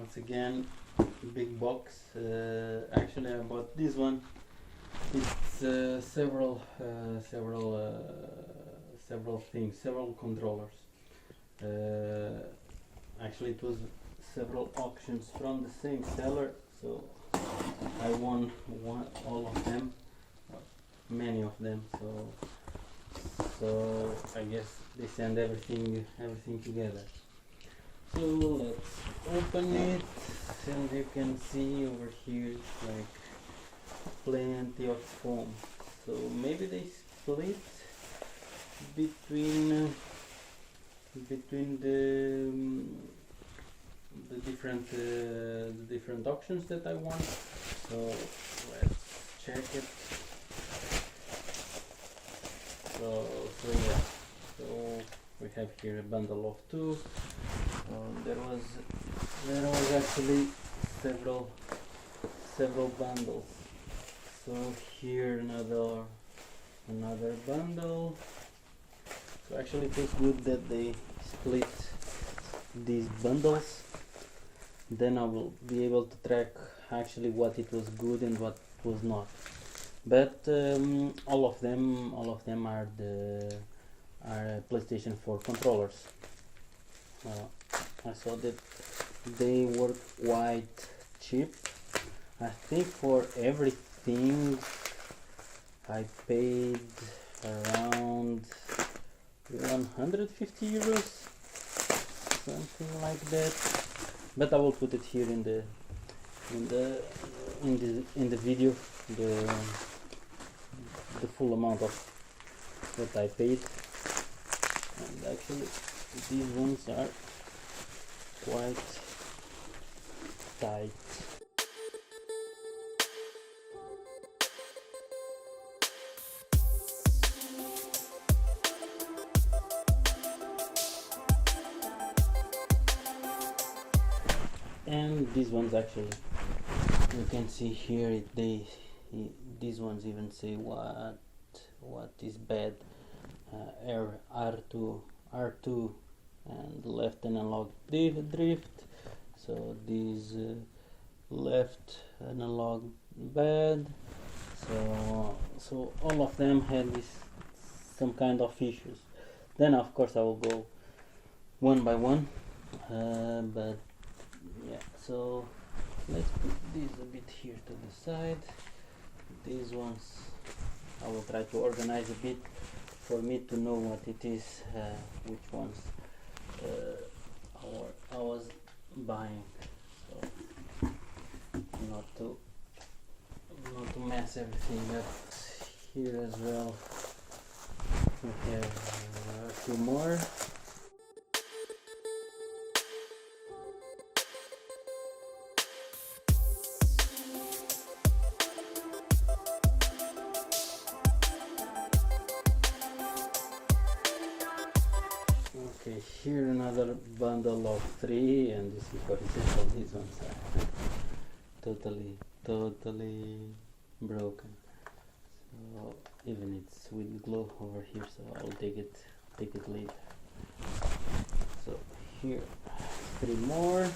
once again, big box. Actually, I bought this one. It's several things, several controllers. Actually, it was several auctions from the same seller, so I won all of them, many of them. So I guess they send everything together. So let's open it, and you can see over here it's like plenty of foam. So maybe they split between the different auctions that I won. So let's check it. So yeah, so we have here a bundle of two. There was actually several bundles. So here another bundle. So actually it was good that they split these bundles. Then I will be able to track actually what it was good and what was not. But all of them are PlayStation 4 controllers. I saw that they were quite cheap. I think for everything I paid around 150 euros, something like that. But I will put it here in the video, the full amount of what I paid. And actually these ones are quite tight. And these ones actually, you can see here these ones even say what is bad. R2 and left analog drift. So these left analog bad. So all of them had some kind of issues. Then of course I will go one by one, but yeah, so let's put this a bit here to the side. These ones I will try to organize a bit for me to know what it is, which ones I was buying, so not to mess everything up. Here as well we have a few more. Okay, here another bundle of three, and this is, for example, these ones are totally broken. So even it's with glue over here, so I'll take it later. So here, three more.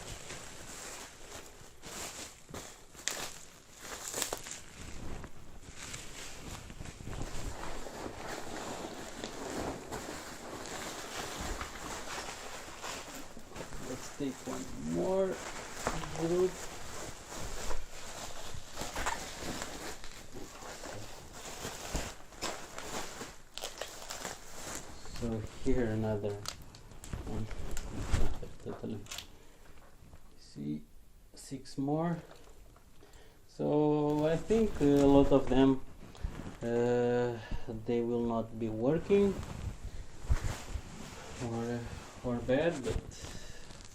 Take one more group. So here another one. Totally. See, 6 more. So I think a lot of them they will not be working or bad, but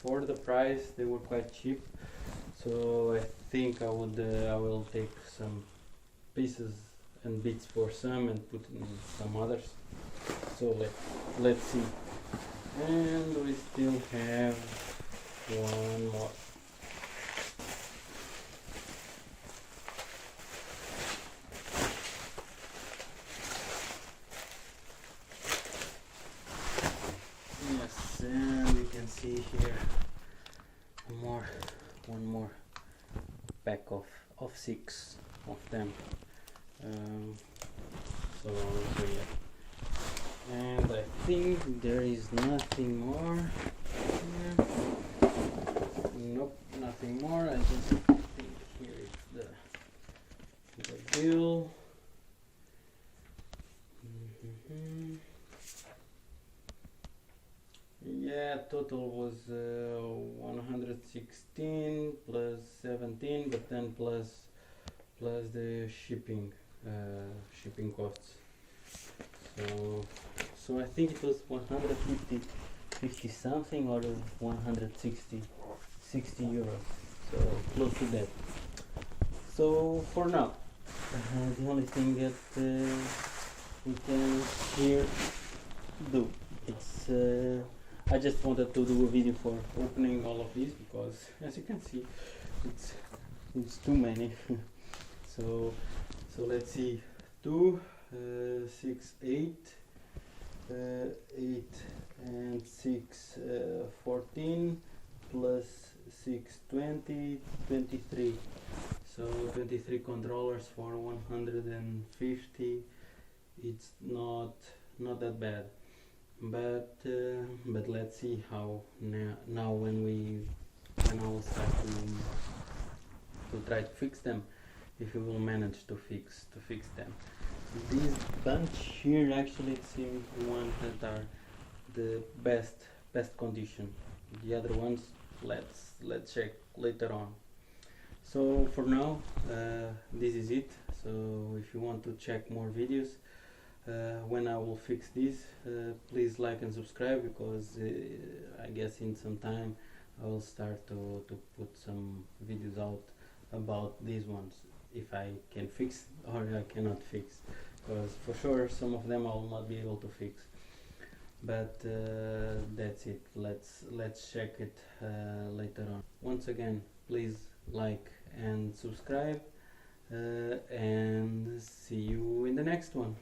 for the price they were quite cheap, so I think I will take some pieces and bits for some and put in some others. So let's see. And we still have one more. Yes, and you can see here pack of 6 of them. So yeah, and I think there is nothing more here. Nope, nothing more. I just think here is the bill. Yeah, total was 116 plus 17, but then plus the shipping costs. So I think it was 150 something or 160 euros. So close to that. So for now, the only thing that we can here do, it's I just wanted to do a video for opening all of these because, as you can see, it's too many. so let's see, 2 6 8 8 and 6 14 plus 6 20 23. So 23 controllers for 150. It's not that bad, but let's see how now when I will start to try to fix them, if we will manage to fix them. This bunch here, actually it seems the ones that are the best condition. The other ones, let's check later on. So for now, this is it. So if you want to check more videos when I will fix this, please like and subscribe, because I guess in some time I will start to put some videos out about these ones, if I can fix or I cannot fix, because for sure some of them I will not be able to fix. But that's it. Let's check it later on. Once again, please like and subscribe, and see you in the next one.